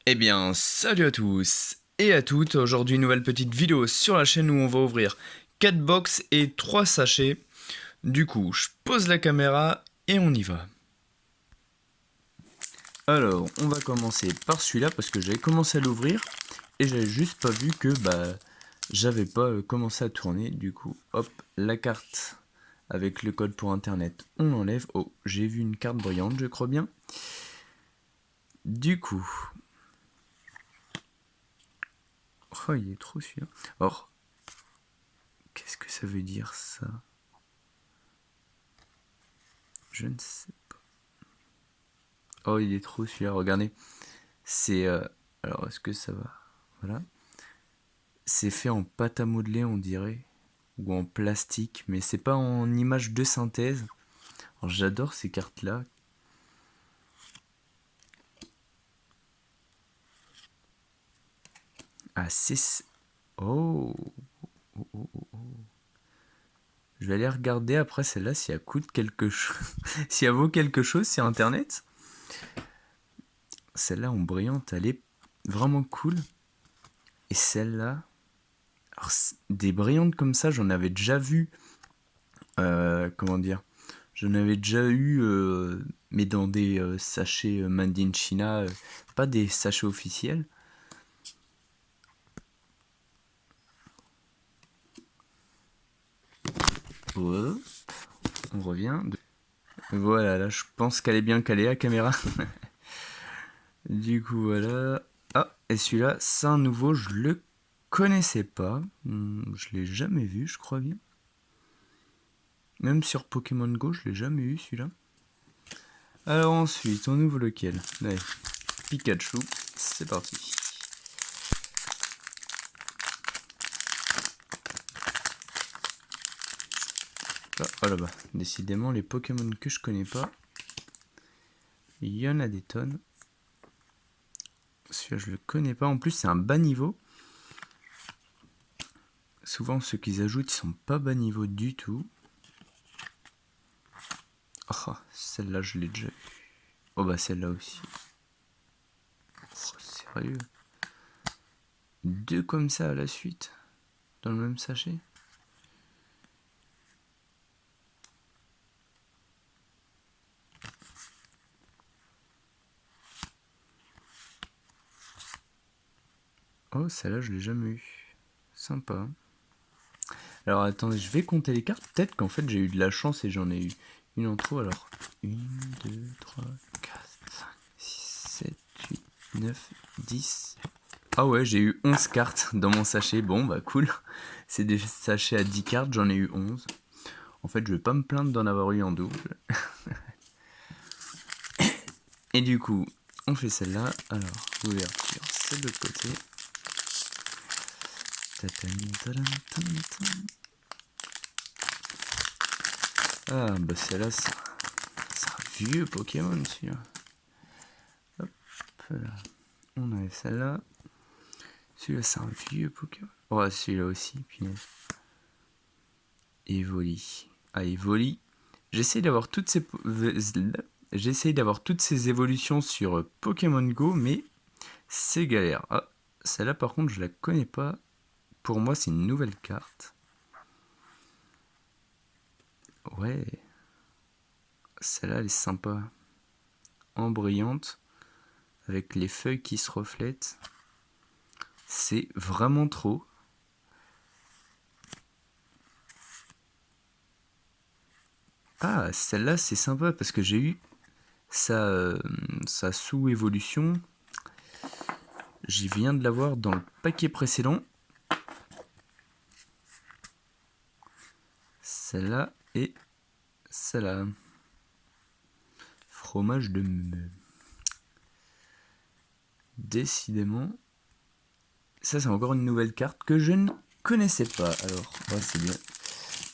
Eh bien, salut à tous et à toutes. Aujourd'hui, nouvelle petite vidéo sur la chaîne où on va ouvrir 4 box et 3 sachets. Du coup, je pose la caméra et on y va. Alors, on va commencer par celui-là parce que j'avais commencé à l'ouvrir et j'avais juste pas vu que j'avais pas commencé à tourner. Du coup, hop, la carte avec le code pour internet, on l'enlève. Oh, j'ai vu une carte brillante, je crois bien. Du coup, oh, il est trop celui-là. Or, qu'est-ce que ça veut dire ça? Je ne sais pas. Oh, il est trop celui-là, regardez. C'est. Alors, est-ce que ça va? Voilà. C'est fait en pâte à modeler, on dirait. Ou en plastique, mais c'est pas en image de synthèse. Alors, j'adore ces cartes-là. Ah, c'est. Oh. Oh, oh, oh, oh. Je vais aller regarder après celle-là si elle coûte quelque chose. Si elle vaut quelque chose sur internet. Celle-là en brillante, elle est vraiment cool. Et celle-là. Alors, des brillantes comme ça, j'en avais déjà vu. Comment dire? J'en avais déjà eu, mais dans des sachets Made in China, pas des sachets officiels. Hop, on revient. Voilà, là je pense qu'elle est bien calée la caméra. Du coup, voilà. Ah, et celui-là, c'est un nouveau, je le connaissais pas. Je l'ai jamais vu, je crois bien. Même sur Pokémon Go, je l'ai jamais eu celui-là. Alors ensuite, on ouvre lequel? Allez, Pikachu, c'est parti. Oh là-bas, décidément les Pokémon que je connais pas, il y en a des tonnes. Celui-là je le connais pas, en plus c'est un bas niveau. Souvent ceux qu'ils ajoutent ils sont pas bas niveau du tout. Oh, celle-là je l'ai déjà eu. Oh bah celle-là aussi. Oh, sérieux? Deux comme ça à la suite, dans le même sachet? Oh celle-là je l'ai jamais eu. Sympa. Alors attendez, je vais compter les cartes. Peut-être qu'en fait j'ai eu de la chance et j'en ai eu une en trop. Alors 1, 2, 3, 4, 5, 6, 7, 8, 9, 10. Ah ouais, j'ai eu 11 cartes dans mon sachet. Bon bah cool. C'est des sachets à 10 cartes, j'en ai eu 11. En fait je vais pas me plaindre d'en avoir eu en double. Et du coup, on fait celle-là. Alors, ouverture, c'est de l'autre côté. Ah bah celle-là, c'est un vieux Pokémon celui-là. Hop là. On a celle-là. Celui-là, c'est un vieux Pokémon. Oh, celui-là aussi, punaise. Evoli. Ah, Evoli. J'essaye d'avoir toutes ces évolutions sur Pokémon Go, mais c'est galère. Ah, celle-là par contre je la connais pas. Pour moi c'est une nouvelle carte. Ouais. Celle-là elle est sympa. En brillante. Avec les feuilles qui se reflètent. C'est vraiment trop. Ah, celle-là c'est sympa parce que j'ai eu sa sous-évolution. J'y viens de l'avoir dans le paquet précédent. Celle-là et celle-là. Fromage de me. Décidément. Ça c'est encore une nouvelle carte que je ne connaissais pas. Alors, ouais, c'est bien.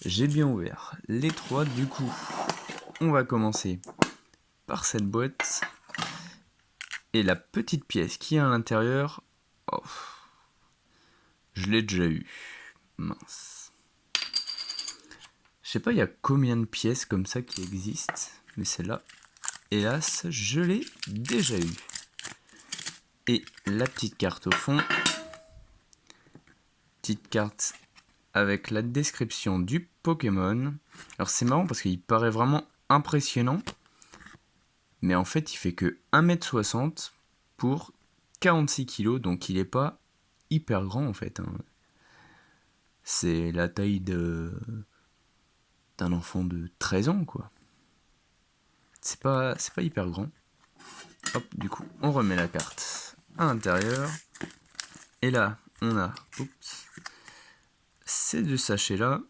J'ai bien ouvert les trois. Du coup, on va commencer par cette boîte. Et la petite pièce qui est à l'intérieur. Oh, je l'ai déjà eu. Mince. Je sais pas, il y a combien de pièces comme ça qui existent. Mais celle-là, hélas, je l'ai déjà eu. Et la petite carte au fond. Petite carte avec la description du Pokémon. Alors c'est marrant parce qu'il paraît vraiment impressionnant. Mais en fait il fait que 1m60 pour 46 kg. Donc il est pas hyper grand en fait. C'est la taille d'un enfant de 13 ans quoi. C'est pas hyper grand. Hop, du coup on remet la carte à l'intérieur. Et là on a ces deux sachets là.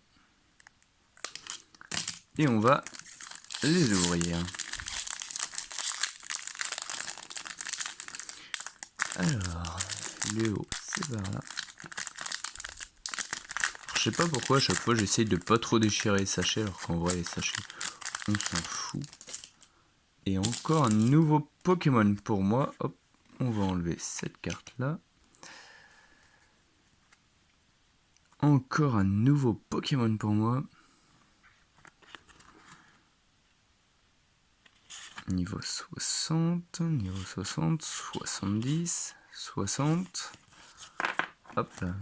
Et on va les ouvrir. Alors, le haut, c'est par là. Je sais pas pourquoi à chaque fois j'essaye de pas trop déchirer les sachets, alors qu'en vrai les sachets, on s'en fout. Et encore un nouveau Pokémon pour moi. Hop, on va enlever cette carte là. Encore un nouveau Pokémon pour moi. Niveau 60, niveau 60, 70, 60. Hop là.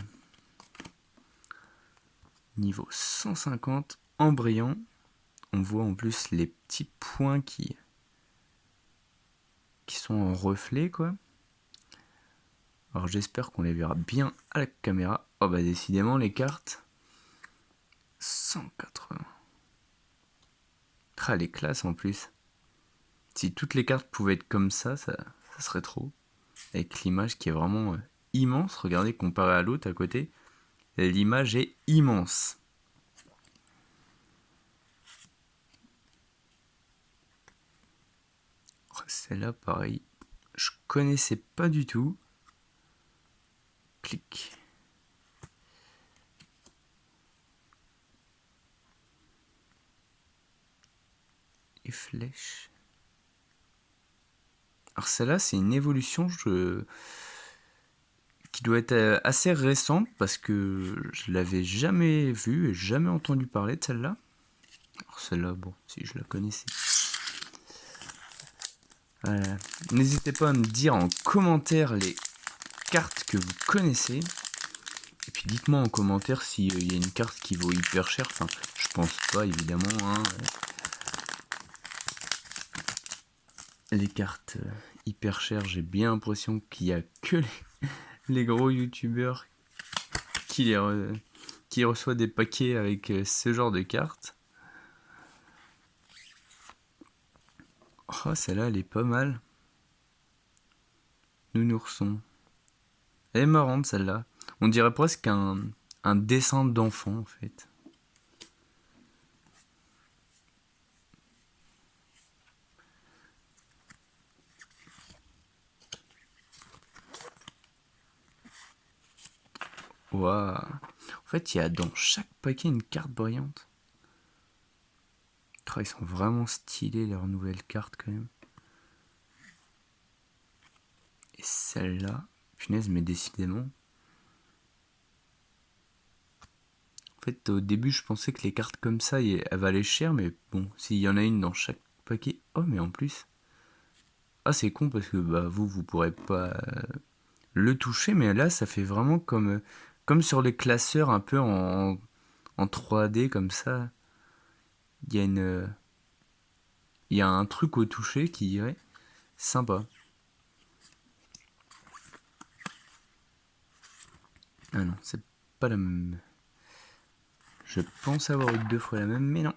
Niveau 150, en brillant. On voit en plus les petits points qui sont en reflet quoi. Alors j'espère qu'on les verra bien à la caméra. Oh bah décidément les cartes 180. Ah les classes en plus. Si toutes les cartes pouvaient être comme ça serait trop. Avec l'image qui est vraiment immense. Regardez comparé à l'autre à côté. L'image est immense. Celle-là pareil. Je connaissais pas du tout. Clic. Et flèche. Alors celle-là c'est une évolution qui doit être assez récente parce que je l'avais jamais vue et jamais entendu parler de celle-là. Alors celle-là, bon, si je la connaissais. Voilà. N'hésitez pas à me dire en commentaire les cartes que vous connaissez. Et puis dites-moi en commentaire s'il y a une carte qui vaut hyper cher. Enfin, je pense pas évidemment. Hein. Les cartes hyper chères, j'ai bien l'impression qu'il n'y a que les gros youtubeurs qui reçoivent des paquets avec ce genre de cartes. Oh, celle-là, elle est pas mal. Nounourson. Elle est marrante, celle-là. On dirait presque un dessin d'enfant, en fait. Waouh. En fait, il y a dans chaque paquet une carte brillante. Oh, ils sont vraiment stylés, leurs nouvelles cartes, quand même. Et celle-là, punaise, mais décidément. En fait, au début, je pensais que les cartes comme ça, elles valaient cher, mais bon, s'il y en a une dans chaque paquet... Oh, mais en plus... Ah, c'est con, parce que bah, vous pourrez pas le toucher, mais là, ça fait vraiment comme sur les classeurs, un peu en 3D, comme ça. Il y a il y a un truc au toucher qui est sympa. Ah non, c'est pas la même. Je pense avoir eu 2 fois la même, mais non.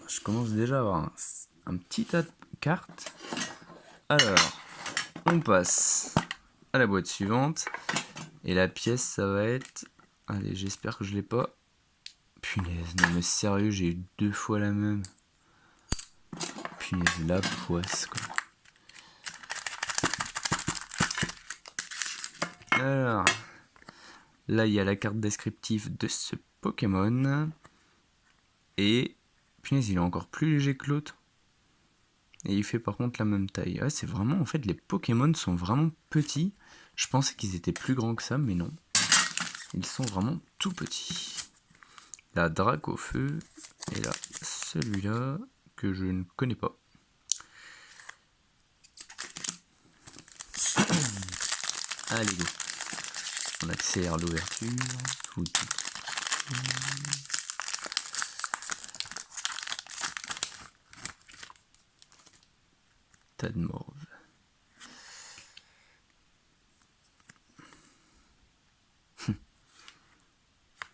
Je commence déjà à avoir un petit tas de cartes. Alors, on passe à la boîte suivante. Et la pièce, ça va être... Allez, j'espère que je l'ai pas. Punaise, non mais sérieux, j'ai eu 2 fois la même. Punaise, la poisse, quoi. Alors, là, il y a la carte descriptive de ce Pokémon. Et, punaise, il est encore plus léger que l'autre. Et il fait par contre la même taille. Ouais, c'est vraiment, en fait, les Pokémon sont vraiment petits. Je pensais qu'ils étaient plus grands que ça, mais non. Ils sont vraiment tout petits. La Dracofeu. Et là, celui-là, que je ne connais pas. Allez go. On accélère l'ouverture. Tout. Tas de morve.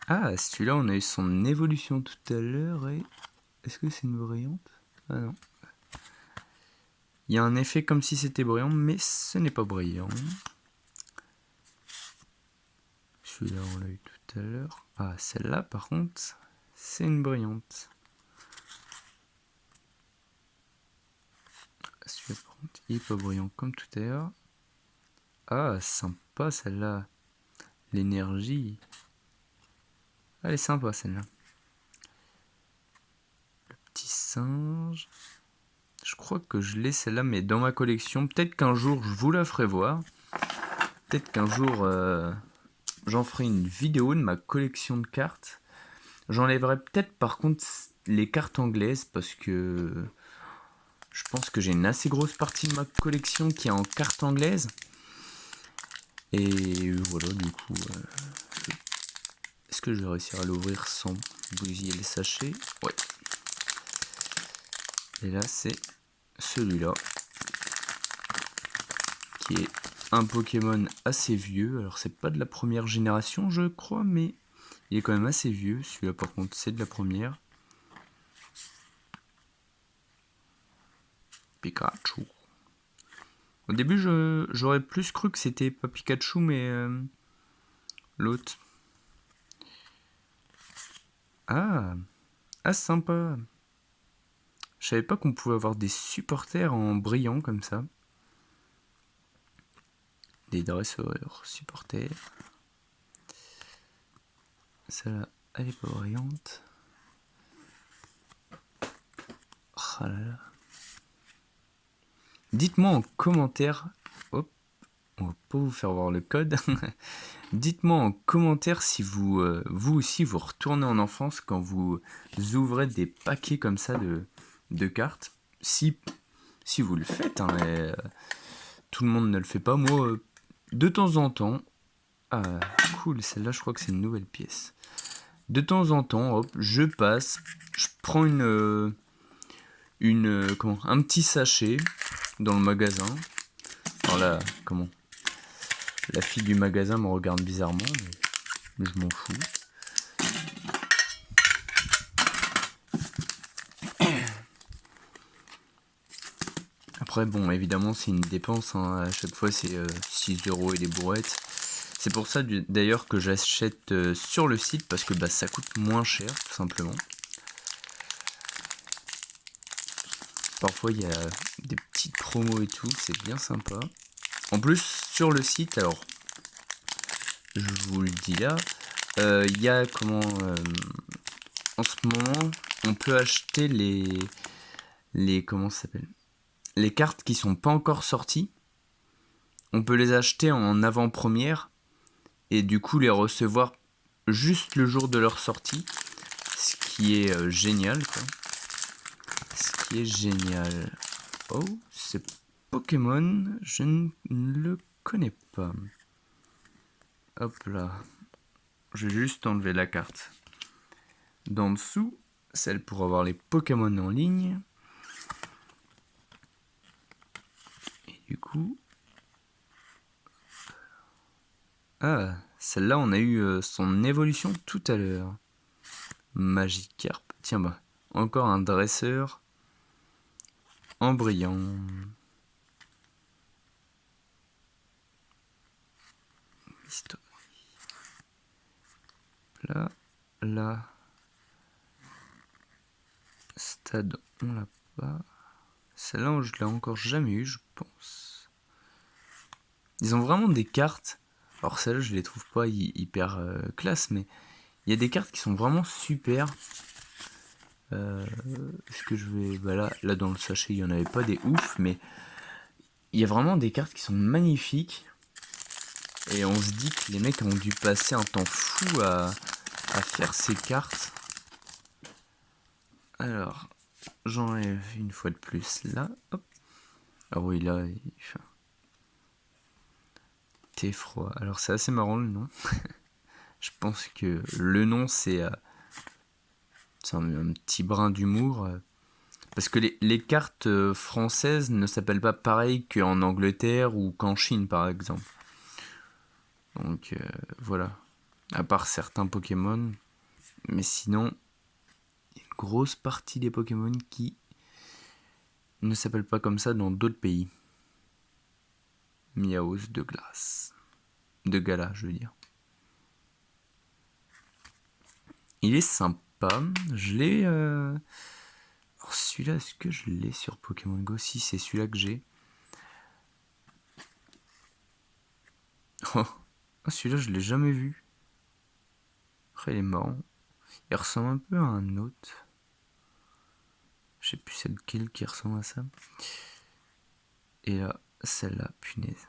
Ah, celui-là, on a eu son évolution tout à l'heure et... Est-ce que c'est une brillante? Ah non. Il y a un effet comme si c'était brillant, mais ce n'est pas brillant. Celui-là, on l'a eu tout à l'heure. Ah, celle-là, par contre, c'est une brillante. Celui-là, par contre, il n'est pas brillant comme tout à l'heure. Ah, sympa celle-là. L'énergie. Elle est sympa celle-là. Le petit singe. Je crois que je l'ai celle-là, mais dans ma collection. Peut-être qu'un jour, je vous la ferai voir. Peut-être qu'un jour, j'en ferai une vidéo de ma collection de cartes. J'enlèverai peut-être par contre les cartes anglaises parce que je pense que j'ai une assez grosse partie de ma collection qui est en cartes anglaises. Et voilà, du coup, est-ce que je vais réussir à l'ouvrir sans bousiller le sachet? Ouais. Et là, c'est celui-là qui est un Pokémon assez vieux. Alors, c'est pas de la première génération, je crois, mais il est quand même assez vieux. Celui-là, par contre, c'est de la première. Pikachu. Au début, j'aurais plus cru que c'était pas Pikachu, mais l'autre. Ah, sympa. Je savais pas qu'on pouvait avoir des supporters en brillant comme ça. Des dresseurs supporters. Celle-là, elle est pas brillante. Oh là là. Dites-moi en commentaire. Hop, on va pas vous faire voir le code. Dites-moi en commentaire si vous, vous aussi, vous retournez en enfance quand vous ouvrez des paquets comme ça de cartes. Si vous le faites, hein, mais, tout le monde ne le fait pas. Moi, de temps en temps... Ah, cool, celle-là, je crois que c'est une nouvelle pièce. De temps en temps, hop, je passe, je prends un petit sachet dans le magasin. Alors là, la fille du magasin me regarde bizarrement, mais je m'en fous. Après, bon, évidemment, c'est une dépense, hein. À chaque fois, c'est 6 € et des bourrettes. C'est pour ça, d'ailleurs, que j'achète sur le site, parce que ça coûte moins cher, tout simplement. Parfois, il y a des petites promos et tout, c'est bien sympa. En plus, sur le site, alors, je vous le dis là, il y a en ce moment, on peut acheter comment ça s'appelle, les cartes qui sont pas encore sorties. On peut les acheter en avant-première et du coup les recevoir juste le jour de leur sortie, ce qui est génial, quoi. Ce qui est génial. Oh, c'est Pokémon, je ne le connais pas. Hop là. Je vais juste enlever la carte d'en dessous, celle pour avoir les Pokémon en ligne. Et du coup... Ah, celle-là, on a eu son évolution tout à l'heure. Magikarp. Tiens, encore un dresseur en brillant. Là. Stade, on l'a pas. Celle-là, je l'ai encore jamais eu, je pense. Ils ont vraiment des cartes. Alors celle-là, je les trouve pas hyper classe, mais il y a des cartes qui sont vraiment super. Est-ce que je vais... là, dans le sachet, il n'y en avait pas des ouf, mais il y a vraiment des cartes qui sont magnifiques. Et on se dit que les mecs ont dû passer un temps fou à faire ces cartes. Alors, j'enlève une fois de plus là. Hop. Ah oui, là, Thé-froid. Alors c'est assez marrant le nom. Je pense que le nom c'est un petit brin d'humour. Parce que les cartes françaises ne s'appellent pas pareil qu'en Angleterre ou qu'en Chine par exemple. Donc voilà. À part certains Pokémon. Mais sinon, il y a une grosse partie des Pokémon qui ne s'appellent pas comme ça dans d'autres pays. Miaos de glace. De gala, je veux dire. Il est sympa. Je l'ai... Alors celui-là, est-ce que je l'ai sur Pokémon Go? Si, c'est celui-là que j'ai. Oh, celui-là, je l'ai jamais vu. Après, il est marrant. Il ressemble un peu à un autre. Je sais plus c'est lequel qui ressemble à ça. Et là, celle-là, punaise.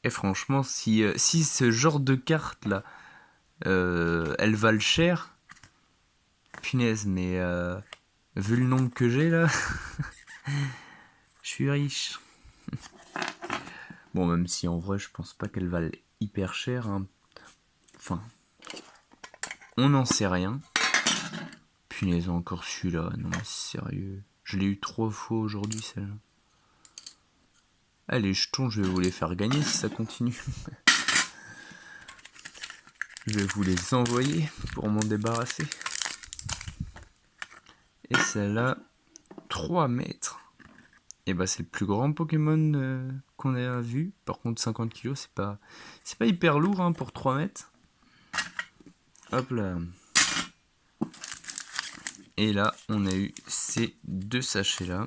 Et franchement, si ce genre de carte là, elles valent cher, punaise, mais vu le nombre que j'ai là, je suis riche. Bon, même si en vrai, je pense pas qu'elles valent hyper cher. Hein. Enfin, on n'en sait rien. Punaise, encore celui-là, non mais sérieux. Je l'ai eu 3 fois aujourd'hui celle-là. Allez, jetons, je vais vous les faire gagner si ça continue. Je vais vous les envoyer pour m'en débarrasser. Et celle-là, 3 mètres. Et bah c'est le plus grand Pokémon qu'on a vu. Par contre 50 kg, c'est pas hyper lourd hein, pour 3 mètres. Hop là. Et là, on a eu ces 2 sachets là.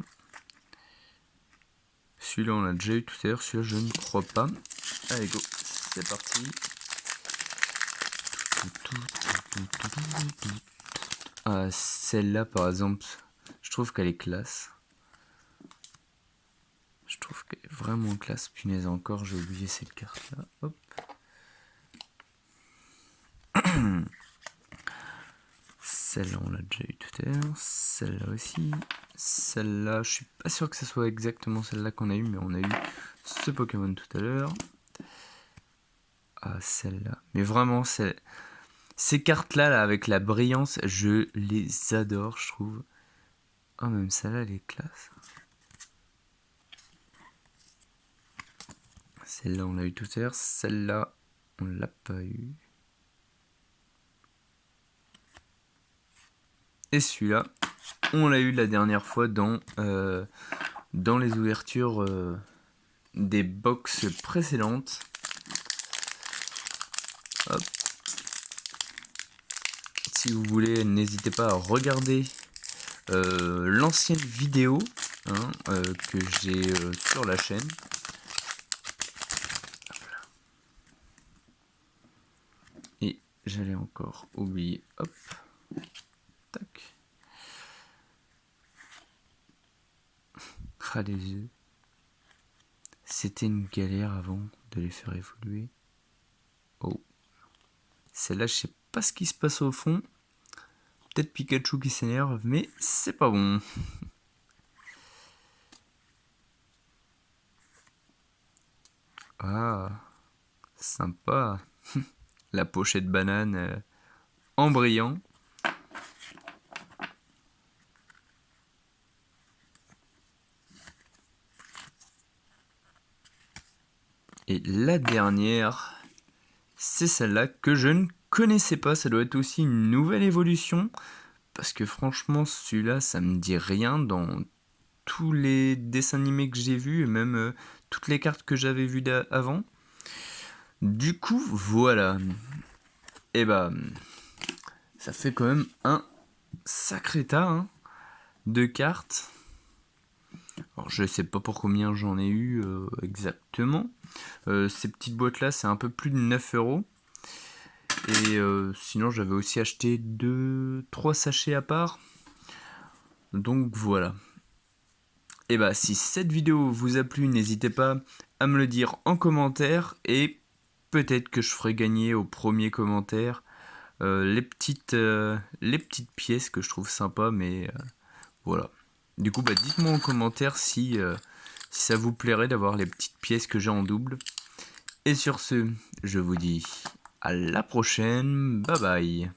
Celui-là, on l'a déjà eu tout à l'heure. Celui-là, je ne crois pas. Allez, go. C'est parti. Ah, celle-là, par exemple, je trouve qu'elle est classe. Je trouve qu'elle est vraiment classe. Punaise, encore, j'ai oublié cette carte-là. Hop. Celle-là, on l'a déjà eu tout à l'heure. Celle-là aussi. Celle-là, je suis pas sûr que ce soit exactement celle-là qu'on a eu, mais on a eu ce Pokémon tout à l'heure. Ah, celle-là. Mais vraiment, ces cartes-là, là, avec la brillance, je les adore, je trouve. Oh, même celle-là, elle est classe. Celle-là, on l'a eu tout à l'heure. Celle-là, on l'a pas eu. Et celui-là, on l'a eu la dernière fois dans les ouvertures des box précédentes. Hop. Si vous voulez, n'hésitez pas à regarder l'ancienne vidéo hein, que j'ai sur la chaîne. Et j'allais encore oublier. Hop. Tac. Ah, les yeux. C'était une galère avant de les faire évoluer. Oh. Celle-là, je sais pas ce qui se passe au fond. Peut-être Pikachu qui s'énerve, mais c'est pas bon. Ah, sympa. La pochette banane en brillant. Et la dernière, c'est celle-là que je ne connaissais pas. Ça doit être aussi une nouvelle évolution. Parce que franchement, celui-là, ça me dit rien dans tous les dessins animés que j'ai vus. Et même toutes les cartes que j'avais vues avant. Du coup, voilà. Et bah, ça fait quand même un sacré tas hein, de cartes. Alors, je sais pas pour combien j'en ai eu exactement. Ces petites boîtes là, c'est un peu plus de 9 €. Et sinon, j'avais aussi acheté 3 sachets à part. Donc voilà. Et bah, si cette vidéo vous a plu, n'hésitez pas à me le dire en commentaire. Et peut-être que je ferai gagner au premier commentaire les petites pièces que je trouve sympa. Mais voilà. Du coup, bah, dites-moi en commentaire si si ça vous plairait d'avoir les petites pièces que j'ai en double. Et sur ce, je vous dis à la prochaine, bye bye.